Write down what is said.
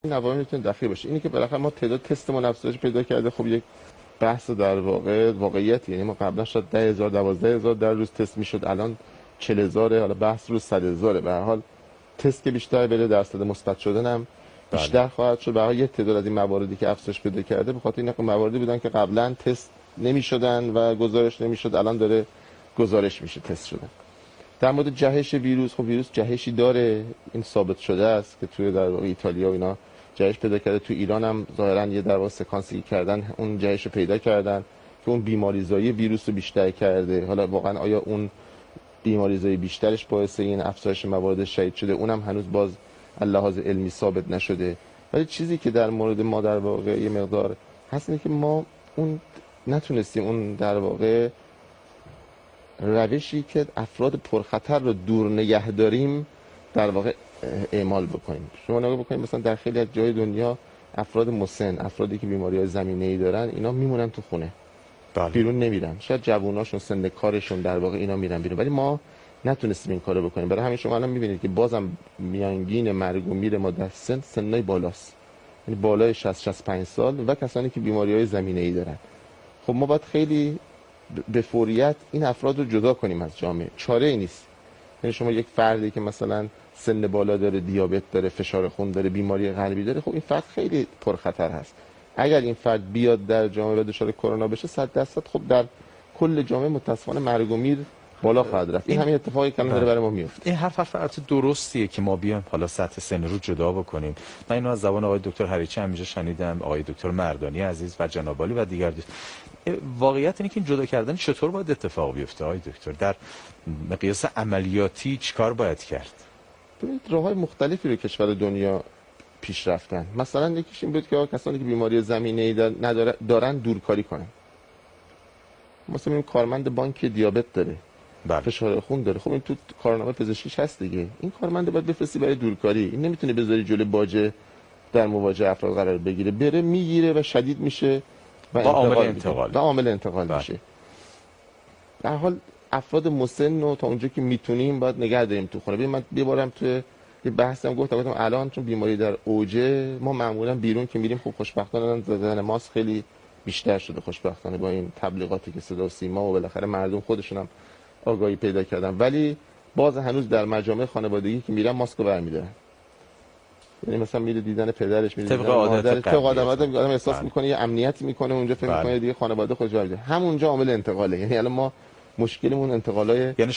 این عوامل میتونه دخیل باشه. اینی که بالاخره ما تعداد تستمون افزایش پیدا کرده، خب یک بحث در واقع واقعیت، یعنی ما قبلا شاید 10,000 12,000 در روز تست میشد، الان 40,000. حالا بحث روز 100,000. به هر حال تست که بیشتر بره، درصد مثبت شدن هم بیشتر خواهد شد. به هر حال یک تعداد از این مواردی که افزایش پیدا کرده به خاطر اینکه مواردی بودن که قبلا تست نمیشدن و گزارش نمیشد، الان داره گزارش میشه، تست شدن. در مورد جهش ویروس، خب ویروس جهشی داره، این ثابت شده است که توی در واقع ایتالیا و اینا جهش پیدا کرده. تو ایران هم ظاهرا یه در واقع سکانسی کردن، اون جهش رو پیدا کردن که اون بیماریزایی ویروس رو بیشتر کرده. حالا واقعا آیا اون بیماریزایی بیشترش باعث این افزایش موارد شهید شده، اونم هنوز باز لحاظ علمی ثابت نشده. ولی چیزی که در مورد ما در واقع یه مقدار هست اینه که ما اون نتونستیم اون در واقع روشی که افراد پرخطر رو دور نگه داریم در واقع اعمال بکنیم. شما نگاه بکنید مثلا در خیلی از جای دنیا افراد مسن، افرادی که بیماری‌های زمینه‌ای دارن، اینا میمونن تو خونه. بیرون نمیرن. شاید جووناشون، سن کارشون در واقع اینا میرن بیرون، ولی ما نتونستیم این کارو بکنیم. برای همین شما الان میبینید که بازم میانگین مرگ و میر ما در سنای بالاست، یعنی بالای 60 65 سال و کسانی که بیماری‌های زمینه‌ای دارن. خب ما باید خیلی به فوریت این افراد رو جدا کنیم از جامعه. چاره ای نیست. یعنی شما یک فردی که مثلا سن بالا داره، دیابت داره، فشار خون داره، بیماری قلبی داره، خب این فرد خیلی پرخطر هست. اگر این فرد بیاد در جامعه و دچار کرونا بشه، 100% خب در کل جامعه متاسفانه مرگ و میر بالا خواهد رفت. این همین اتفاقی که الان داره برای ما میفته. این حرف درستیه که ما بیایم حالا سطح سن رو جدا بکنیم. من اینو از زبان آقای دکتر هریچی همینجا شنیدم، آقای دکتر مردانی عزیز و جناب عالی و دیگر دوست. واقعیت اینه که این جدا کردن چطور باید اتفاق بیفته آقای دکتر؟ در مقیاس عملیاتی چیکار باید کرد؟ ببینید راه‌های مختلفی رو کشور دنیا پیش رفتن. مثلا یکیش این بود که کسانی که بیماری زمینه‌ای دارن دورکاری کنن. مثلا این کارمند بانک دیابت داره، فشار خون داره، خب این تو کارنامه پزشکیش هست دیگه. این کارمند باید بفرستی برای دورکاری. این نمیتونه بذاری جلوی باجه در مواجهه افراد قرار بگیره، بره میگیره و شدید میشه و عامل انتقال میشه. در حال افراد مسن رو تا اونجا که میتونیم باید نگه داریم تو خونه. ببین من یه بارم تو یه بحثم گفتم الان چون بیماری در اوجه، ما معمولا بیرون که میریم خب خوشبختانه زدن ماسک خیلی بیشتر شده، خوشبختانه با این تبلیغاتی که صدا و سیما و بالاخره مردم خودشون هم آگاهی پیدا کردن، ولی باز هنوز در مجامع خانوادگی که میرن ماسک رو برمی‌دارن. یعنی مثلا میره دیدن پدرش، میره دیدن مادرش، طبق آدم احساس میکنه یه امنیتی میکنه اونجا، فکر میکنه دیگه خانواده خودش برمی‌داره. همونجا عامل انتقاله. یعنی الان ما مشکلمون انتقالای